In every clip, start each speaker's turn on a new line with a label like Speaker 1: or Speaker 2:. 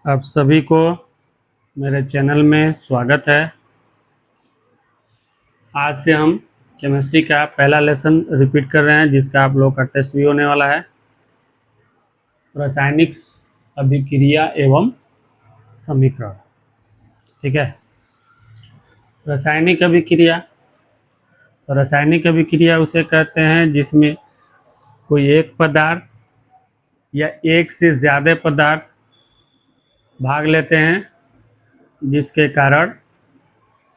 Speaker 1: आप सभी को मेरे चैनल में स्वागत है। आज से हम केमिस्ट्री का पहला लेसन रिपीट कर रहे हैं, जिसका आप लोग का टेस्ट भी होने वाला है। रासायनिक अभिक्रिया एवं समीकरण। ठीक है। रासायनिक अभिक्रिया, तो रासायनिक अभिक्रिया उसे कहते हैं जिसमें कोई एक पदार्थ या एक से ज़्यादा पदार्थ भाग लेते हैं, जिसके कारण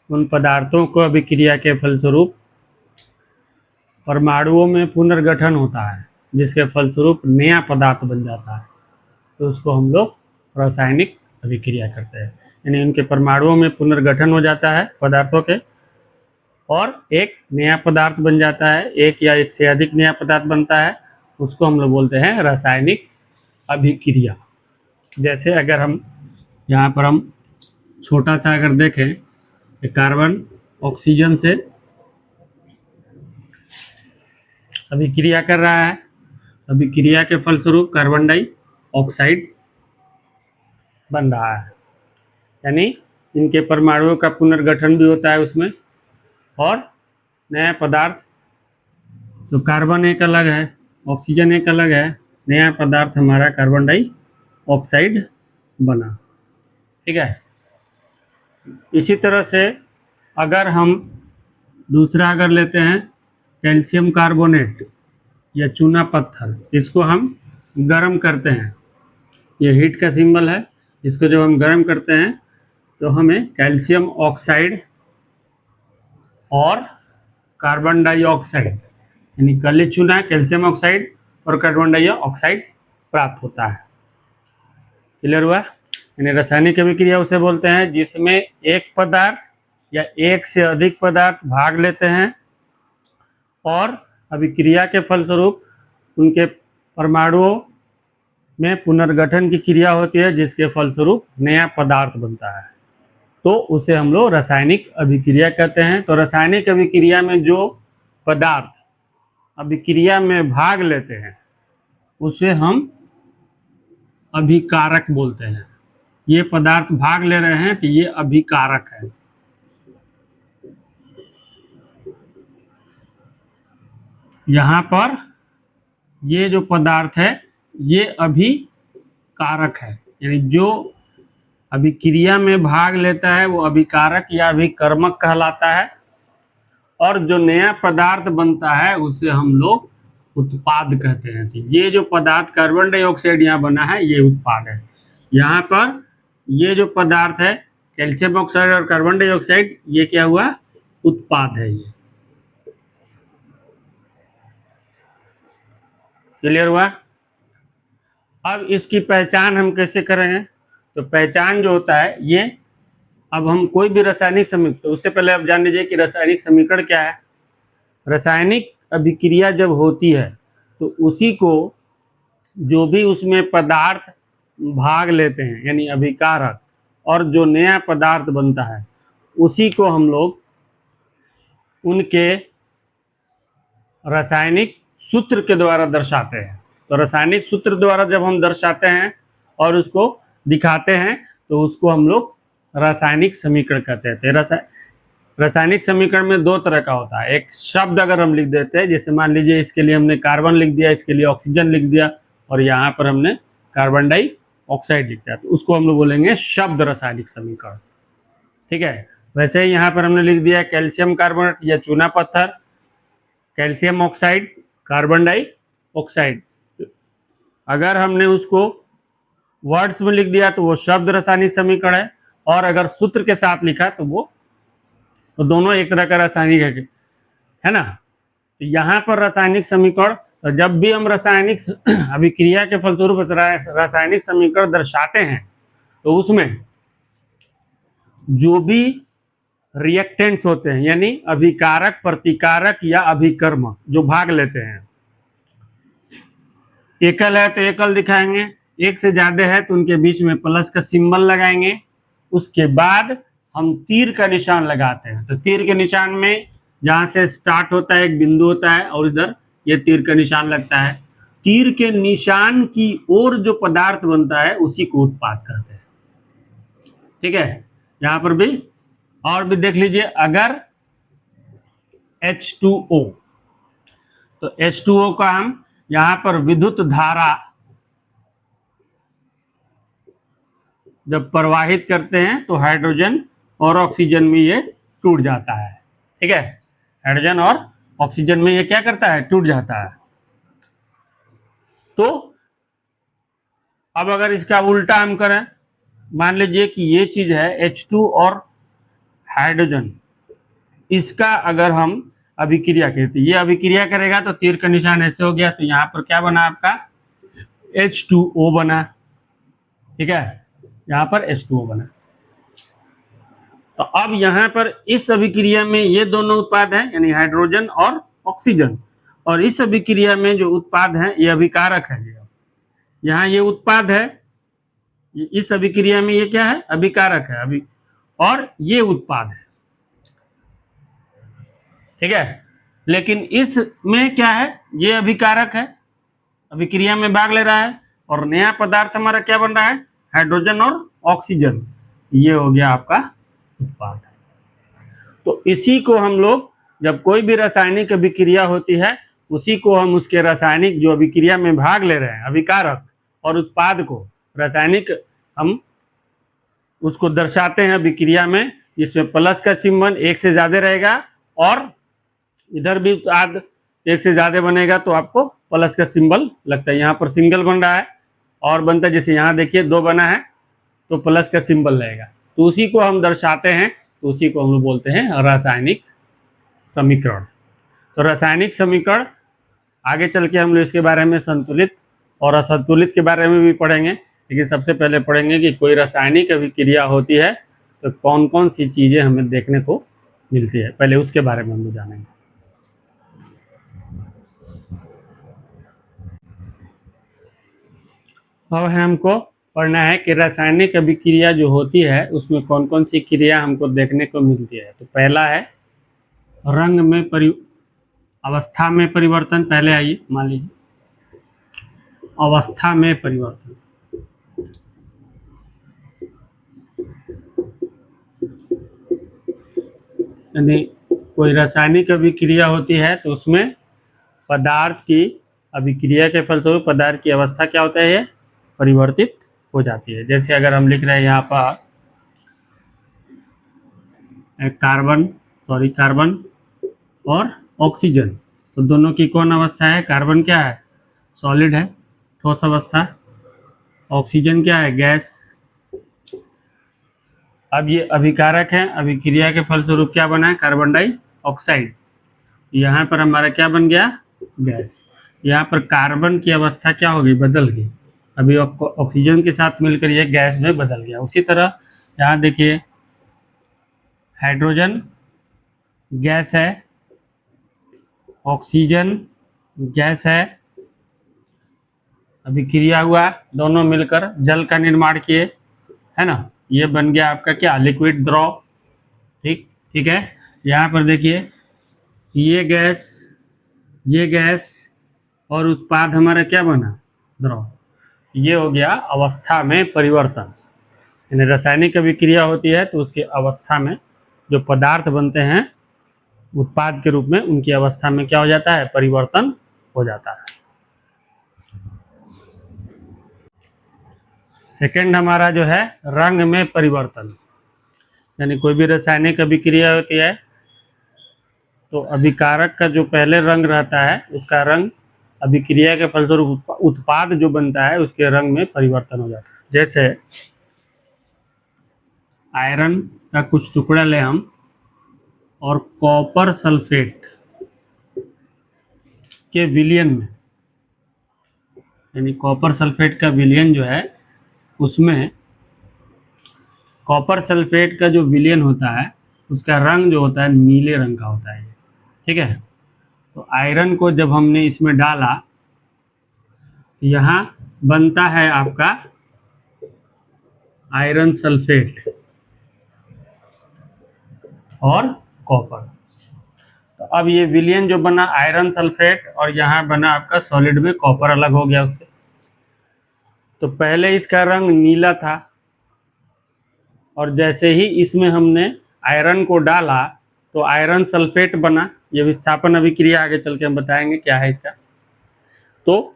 Speaker 1: उन पदार्थों को अभिक्रिया के फलस्वरूप परमाणुओं में पुनर्गठन होता है, जिसके फलस्वरूप नया पदार्थ बन जाता है। तो उसको हम लोग रासायनिक अभिक्रिया करते हैं, यानी उनके परमाणुओं में पुनर्गठन हो जाता है पदार्थों के, और एक नया पदार्थ बन जाता है, एक या एक से अधिक नया पदार्थ बनता है। उसको हम लोग बोलते हैं रासायनिक अभिक्रिया। जैसे अगर हम यहाँ पर हम छोटा सा अगर देखें, कार्बन ऑक्सीजन से अभिक्रिया कर रहा है, अभिक्रिया के फलस्वरूप कार्बन डाइऑक्साइड बन रहा है, यानी इनके परमाणुओं का पुनर्गठन भी होता है उसमें, और नया पदार्थ। तो कार्बन एक अलग है, ऑक्सीजन एक अलग है, नया पदार्थ हमारा कार्बन डाइऑक्साइड बना। ठीक है। इसी तरह से अगर हम दूसरा अगर लेते हैं कैल्शियम कार्बोनेट या चूना पत्थर, इसको हम गर्म करते हैं, ये हीट का सिंबल है। इसको जब हम गर्म करते हैं तो हमें कैल्शियम ऑक्साइड और कार्बन डाइऑक्साइड, यानी काली चूना, कैल्शियम ऑक्साइड और कार्बन डाइऑक्साइड प्राप्त होता है। क्लियर हुआ? यानी रासायनिक अभिक्रिया उसे बोलते हैं जिसमें एक पदार्थ या एक से अधिक पदार्थ भाग लेते हैं और अभिक्रिया के फलस्वरूप उनके परमाणुओं में पुनर्गठन की क्रिया होती है, जिसके फलस्वरूप नया पदार्थ बनता है। तो उसे हम लोग रासायनिक अभिक्रिया कहते हैं। तो रासायनिक अभिक्रिया में जो पदार्थ अभिक्रिया में भाग लेते हैं उसे हम अभिकारक बोलते हैं। ये पदार्थ भाग ले रहे हैं तो ये अभिकारक है। यहाँ पर ये जो पदार्थ है ये अभिकारक है, यानी जो अभिक्रिया में भाग लेता है वो अभिकारक या अभिकर्मक कहलाता है, और जो नया पदार्थ बनता है उसे हम लोग उत्पाद कहते हैं। तो ये जो पदार्थ कार्बन डाइऑक्साइड यहाँ बना है ये उत्पाद है। यहाँ पर ये जो पदार्थ है कैल्शियम ऑक्साइड और कार्बन डाइऑक्साइड, ये क्या हुआ? उत्पाद है। ये क्लियर हुआ? अब इसकी पहचान हम कैसे करेंगे? तो पहचान जो होता है ये, अब हम कोई भी रासायनिक समीकरण, तो उससे पहले आप जान लीजिए कि रासायनिक समीकरण क्या है। रासायनिक अभिक्रिया जब होती है तो उसी को जो भी उसमें पदार्थ भाग लेते हैं, यानी अभिकारक, और जो नया पदार्थ बनता है उसी को हम लोग उनके रासायनिक सूत्र के द्वारा दर्शाते हैं। तो रासायनिक सूत्र द्वारा जब हम दर्शाते हैं और उसको दिखाते हैं तो उसको हम लोग रासायनिक समीकरण कहते हैं। रासायनिक समीकरण में दो तरह का होता है। एक शब्द अगर हम लिख देते हैं, जैसे मान लीजिए इसके लिए हमने कार्बन लिख दिया, इसके लिए ऑक्सीजन लिख दिया, और यहाँ पर हमने कार्बन डाइऑक्साइड लिख दिया, तो उसको हम लोग बोलेंगे शब्द रासायनिक समीकरण। ठीक है। वैसे ही यहाँ पर हमने लिख दिया कैल्शियम कार्बोनेट या चूना पत्थर, कैल्शियम ऑक्साइड, कार्बन डाइऑक्साइड। अगर हमने उसको वर्ड्स में लिख दिया तो वो शब्द रासायनिक समीकरण है, और अगर सूत्र के साथ लिखा तो वो तो दोनों एक तरह का रासायनिक है ना। तो यहाँ पर रासायनिक समीकरण, तो जब भी हम रासायनिक अभिक्रिया के फलस्वरूप रासायनिक समीकरण दर्शाते हैं तो उसमें जो भी रिएक्टेंट्स होते हैं, यानी अभिकारक, प्रतिकारक या अभिकर्मक जो भाग लेते हैं, एकल है तो एकल दिखाएंगे, एक से ज्यादा है तो उनके बीच में प्लस का सिंबल लगाएंगे। उसके बाद हम तीर का निशान लगाते हैं। तो तीर के निशान में जहां से स्टार्ट होता है एक बिंदु होता है, और इधर ये तीर का निशान लगता है। तीर के निशान की ओर जो पदार्थ बनता है उसी को उत्पाद कहते हैं। ठीक है, यहाँ पर भी और भी देख लीजिए, अगर H2O, तो H2O का हम यहाँ पर विद्युत धारा जब प्रवाहित करते हैं तो हाइड्रोजन और ऑक्सीजन में ये टूट जाता है। ठीक है, हाइड्रोजन और ऑक्सीजन में ये क्या करता है, टूट जाता है। तो अब अगर इसका उल्टा हम करें, मान लीजिए कि ये चीज है H2 और हाइड्रोजन, इसका अगर हम अभिक्रिया कहते हैं, ये अभिक्रिया करेगा तो तीर का निशान ऐसे हो गया, तो यहाँ पर क्या बना आपका H2O बना। ठीक है, यहाँ पर H2O बना। तो अब यहाँ पर इस अभिक्रिया में ये दोनों उत्पाद हैं, यानी हाइड्रोजन और ऑक्सीजन, और इस अभिक्रिया में जो उत्पाद है ये अभिकारक है। यहाँ ये उत्पाद है, इस अभिक्रिया में ये क्या है, अभिकारक है अभी, और ये उत्पाद है। ठीक है, लेकिन इसमें क्या है, ये अभिकारक है, अभिक्रिया में भाग ले रहा है, और नया पदार्थ हमारा क्या बन रहा है, हाइड्रोजन और ऑक्सीजन, ये हो गया आपका उत्पाद। तो इसी को हम लोग, जब कोई भी रासायनिक अभिक्रिया होती है, उसी को हम उसके रासायनिक जो अभिक्रिया में भाग ले रहे हैं, अभिकारक और उत्पाद को, रासायनिक हम उसको दर्शाते हैं अभिक्रिया में, जिसमें प्लस का चिन्ह एक से ज्यादा रहेगा, और इधर भी उत्पाद एक से ज्यादा बनेगा तो आपको प्लस का सिंबल लगता है। यहाँ पर सिंगल बन रहा है और बनता है, जैसे यहाँ देखिए 2 बना है तो प्लस का सिंबल रहेगा, तो उसी को हम दर्शाते हैं, तो उसी को हम लोग बोलते हैं रासायनिक समीकरण। तो रासायनिक समीकरण आगे चल के हम लोग इसके बारे में संतुलित और असंतुलित के बारे में भी पढ़ेंगे, लेकिन सबसे पहले पढ़ेंगे कि कोई रासायनिक अभिक्रिया होती है तो कौन कौन सी चीजें हमें देखने को मिलती है, पहले उसके बारे में हम लोग जानेंगे। अब हमको पढ़ना है कि रासायनिक अभिक्रिया जो होती है उसमें कौन कौन सी क्रिया हमको देखने को मिलती है। तो पहला है रंग में अवस्था में परिवर्तन। पहले आइए, मान लीजिए अवस्था में परिवर्तन, यानी कोई रासायनिक अभिक्रिया होती है तो उसमें पदार्थ की अभिक्रिया के फलस्वरूप पदार्थ की अवस्था क्या होता है, परिवर्तित हो जाती है। जैसे अगर हम लिख रहे हैं यहाँ पर कार्बन और ऑक्सीजन, तो दोनों की कौन अवस्था है, कार्बन क्या है, सॉलिड है, ठोस अवस्था, ऑक्सीजन क्या है, गैस। अब ये अभिकारक है, अभिक्रिया के फलस्वरूप क्या बना है, कार्बन डाइऑक्साइड। यहाँ पर हमारा क्या बन गया, गैस। यहाँ पर कार्बन की अवस्था क्या हो गई, बदल गई, अभी ऑक्सीजन के साथ मिलकर ये गैस में बदल गया। उसी तरह यहाँ देखिए हाइड्रोजन गैस है, ऑक्सीजन गैस है, अभिक्रिया हुआ, दोनों मिलकर जल का निर्माण किए, है ना, ये बन गया आपका क्या, लिक्विड द्रव। ठीक है, यहाँ पर देखिए ये गैस और उत्पाद हमारा क्या बना, द्रव। ये हो गया अवस्था में परिवर्तन। यानी रासायनिक अभिक्रिया होती है तो उसकी अवस्था में जो पदार्थ बनते हैं उत्पाद के रूप में, उनकी अवस्था में क्या हो जाता है, परिवर्तन हो जाता है। सेकंड हमारा जो है रंग में परिवर्तन, यानी कोई भी रासायनिक अभिक्रिया होती है तो अभिकारक का जो पहले रंग रहता है उसका रंग अभिक्रिया के फलस्वरूप उत्पाद जो बनता है उसके रंग में परिवर्तन हो जाता है। जैसे आयरन का कुछ टुकड़ा ले हम और कॉपर सल्फेट के विलयन में, यानी कॉपर सल्फेट का विलयन जो है उसमें कॉपर सल्फेट का जो विलयन होता है उसका रंग जो होता है नीले रंग का होता है। ठीक है, तो आयरन को जब हमने इसमें डाला तो यहाँ बनता है आपका आयरन सल्फेट और कॉपर। तो अब ये विलयन जो बना आयरन सल्फेट और यहाँ बना आपका सॉलिड में कॉपर अलग हो गया उससे। तो पहले इसका रंग नीला था और जैसे ही इसमें हमने आयरन को डाला तो आयरन सल्फेट बना। ये विस्थापन अभिक्रिया आगे चल के हम बताएंगे क्या है इसका। तो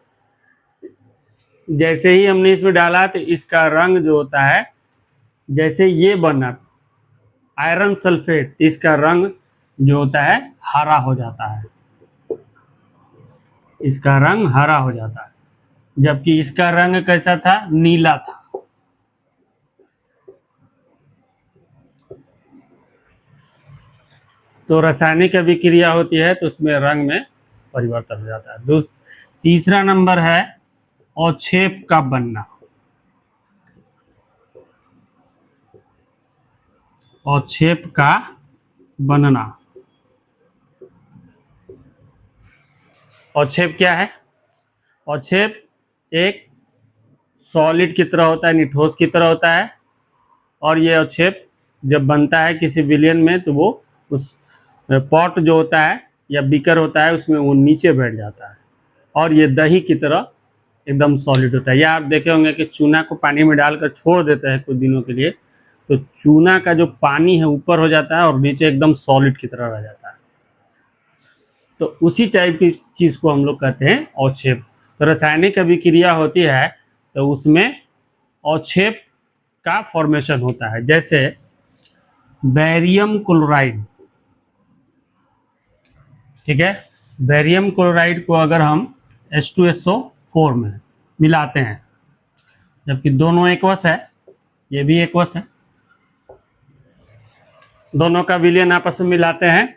Speaker 1: जैसे ही हमने इसमें डाला तो इसका रंग जो होता है, जैसे ये बना आयरन सल्फेट, इसका रंग जो होता है हरा हो जाता है, इसका रंग हरा हो जाता है, जबकि इसका रंग कैसा था, नीला था। तो रासायनिक अभिक्रिया होती है तो उसमें रंग में परिवर्तन हो जाता है। तीसरा नंबर है अवक्षेप का बनना। अवक्षेप का बनना। अवक्षेप क्या है? अवक्षेप एक सॉलिड की तरह होता है, नहीं ठोस की तरह होता है, और ये अवक्षेप जब बनता है किसी विलयन में तो वो उस पॉट जो होता है या बीकर होता है उसमें वो नीचे बैठ जाता है, और ये दही की तरह एकदम सॉलिड होता है। या आप देखे होंगे कि चूना को पानी में डालकर छोड़ देते हैं कुछ दिनों के लिए, तो चूना का जो पानी है ऊपर हो जाता है और नीचे एकदम सॉलिड की तरह रह जाता है। तो उसी टाइप की चीज़ को हम लोग कहते हैं अवक्षेप। तो रासायनिक अभिक्रिया होती है तो उसमें अवक्षेप का फॉर्मेशन होता है। जैसे बेरियम क्लोराइड, ठीक है, बेरियम क्लोराइड को अगर हम H2SO4 में मिलाते हैं, जबकि दोनों एक्वस है, ये भी एक्वस है, दोनों का विलयन आपस में मिलाते हैं,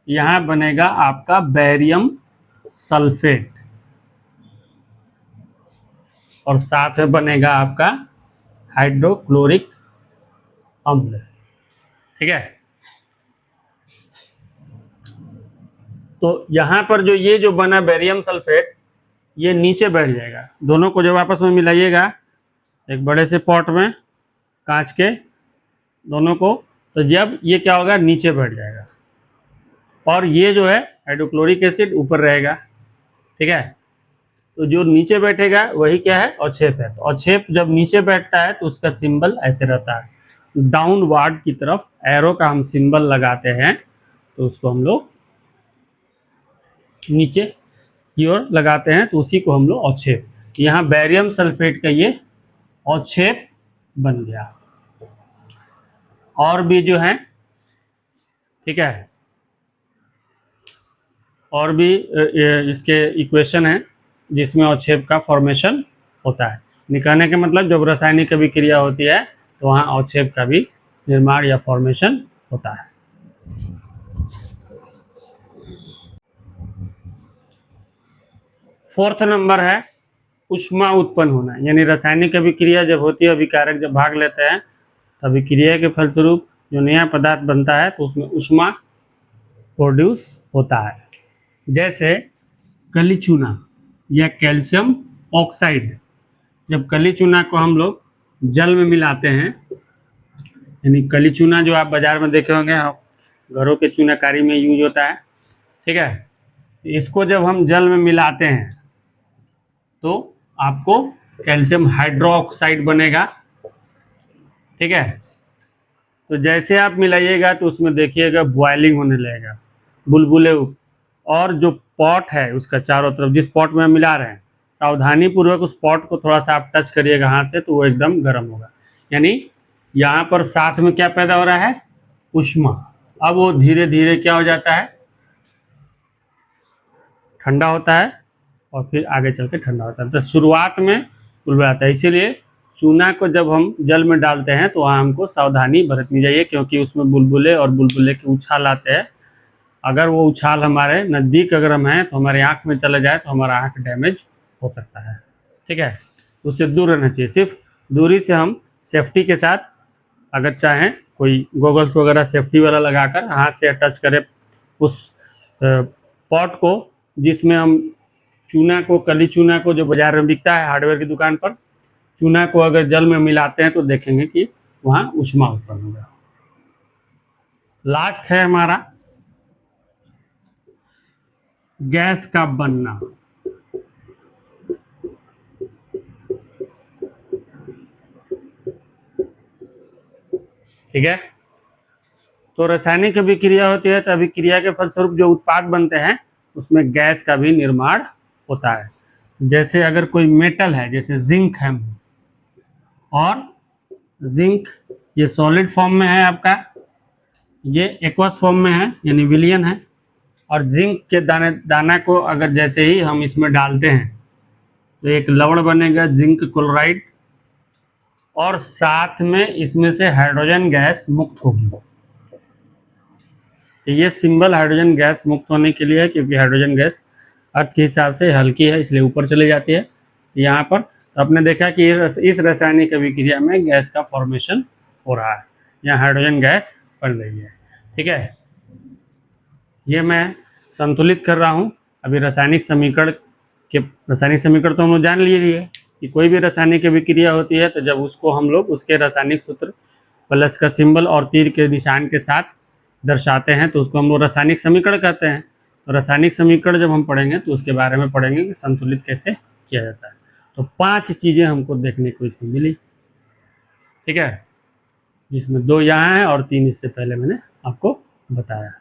Speaker 1: यहां बनेगा आपका बेरियम सल्फेट, और साथ में बनेगा आपका हाइड्रोक्लोरिक अम्ल, ठीक है। तो यहां पर ये जो बना बेरियम सल्फेट, ये नीचे बैठ जाएगा। दोनों को जब आपस में मिलाइएगा एक बड़े से पॉट में, कांच के, दोनों को, तो जब ये क्या होगा, नीचे बैठ जाएगा, और ये जो है हाइड्रोक्लोरिक एसिड ऊपर रहेगा, ठीक है। तो जो नीचे बैठेगा वही क्या है, अवक्षेप है। तो अवक्षेप जब नीचे बैठता है तो उसका सिंबल ऐसे रहता है, डाउनवर्ड की तरफ एरो का हम सिंबल लगाते हैं, तो उसको हम लोग नीचे की ओर लगाते हैं, तो उसी को हम लोग अवक्षेप। यहाँ बेरियम सल्फेट का ये अवक्षेप बन गया। और भी जो है, ठीक है, और भी इसके इक्वेशन है जिसमें अवक्षेप का फॉर्मेशन होता है। निकालने का मतलब जब रासायनिक अभिक्रिया होती है तो वहाँ अवक्षेप का भी निर्माण या फॉर्मेशन होता है। फोर्थ नंबर है ऊष्मा उत्पन्न होना, यानी रासायनिक अभिक्रिया जब होती है, अभिकारक जब भाग लेते हैं, तो अभिक्रिया के फलस्वरूप जो नया पदार्थ बनता है तो उसमें ऊष्मा प्रोड्यूस होता है। जैसे कली चूना या कैल्शियम ऑक्साइड, जब कली चूना को हम लोग जल में मिलाते हैं, यानी कली चूना जो आप बाजार में देखे होंगे, घरों के चूनाकारी में यूज होता है, ठीक है, इसको जब हम जल में मिलाते हैं तो आपको कैल्शियम हाइड्रोक्साइड बनेगा, ठीक है। तो जैसे आप मिलाइएगा तो उसमें देखिएगा बॉइलिंग होने लगेगा, बुलबुले, और जो पॉट है उसका चारों तरफ, जिस पॉट में हम मिला रहे हैं, सावधानी पूर्वक उस पॉट को थोड़ा सा आप टच करिएगा हाथ से, तो वो एकदम गर्म होगा। यानी यहाँ पर साथ में क्या पैदा हो रहा है, ऊष्मा। अब वो धीरे धीरे क्या हो जाता है, ठंडा होता है, और फिर आगे चल के ठंडा होता है। तो शुरुआत में बुलबुलाता है, इसीलिए चूना को जब हम जल में डालते हैं तो वहाँ हमको सावधानी बरतनी चाहिए, क्योंकि उसमें बुलबुले और बुलबुले के उछाल आते हैं। अगर वो उछाल हमारे नज़दीक अगर हम हैं तो हमारे आँख में चला जाए तो हमारा आँख डैमेज हो सकता है, ठीक है। उससे दूर रहना चाहिए। सिर्फ दूरी से हम सेफ्टी के साथ, अगर चाहें कोई गॉगल्स वगैरह सेफ्टी वाला लगाकर हाथ से टच करें उस पॉट को, जिसमें हम चूना को, कली चूना को, जो बाजार में बिकता है हार्डवेयर की दुकान पर, चूना को अगर जल में मिलाते हैं तो देखेंगे कि वहाँ ऊष्मा उत्पन्न होगा। लास्ट है हमारा गैस का बनना। ठीक है। तो रासायनिक अभिक्रिया होती है तो अभिक्रिया के फलस्वरूप जो उत्पाद बनते हैं उसमें गैस का भी निर्माण होता है। जैसे अगर कोई मेटल है, जैसे जिंक है, और जिंक ये सॉलिड फॉर्म में है आपका, ये एक्वस फॉर्म में है यानी विलियन है, और जिंक के दाना को अगर जैसे ही हम इसमें डालते हैं तो एक लवण बनेगा जिंक क्लोराइड, और साथ में इसमें से हाइड्रोजन गैस मुक्त होगी। तो ये सिंबल हाइड्रोजन गैस मुक्त होने के लिए है, क्योंकि हाइड्रोजन गैस अर्थ के हिसाब से हल्की है इसलिए ऊपर चली जाती है। यहाँ पर तो आपने देखा कि इस रासायनिक अभिक्रिया में गैस का फॉर्मेशन हो रहा है, यहाँ हाइड्रोजन गैस बन रही है। ठीक है, ये मैं संतुलित कर रहा हूँ। अभी रासायनिक समीकरण तो हम लोग जान लिए कि कोई भी रासायनिक अभिक्रिया होती है तो जब उसको हम लोग उसके रासायनिक सूत्र प्लस का सिंबल और तीर के निशान के साथ दर्शाते हैं तो उसको हम लोग रासायनिक समीकरण कहते हैं। तो रासायनिक समीकरण जब हम पढ़ेंगे तो उसके बारे में पढ़ेंगे कि संतुलित कैसे किया जाता है। तो 5 चीज़ें हमको देखने को इसमें मिली। ठीक है, जिसमें 2 यहाँ हैं और 3 इससे पहले मैंने आपको बताया।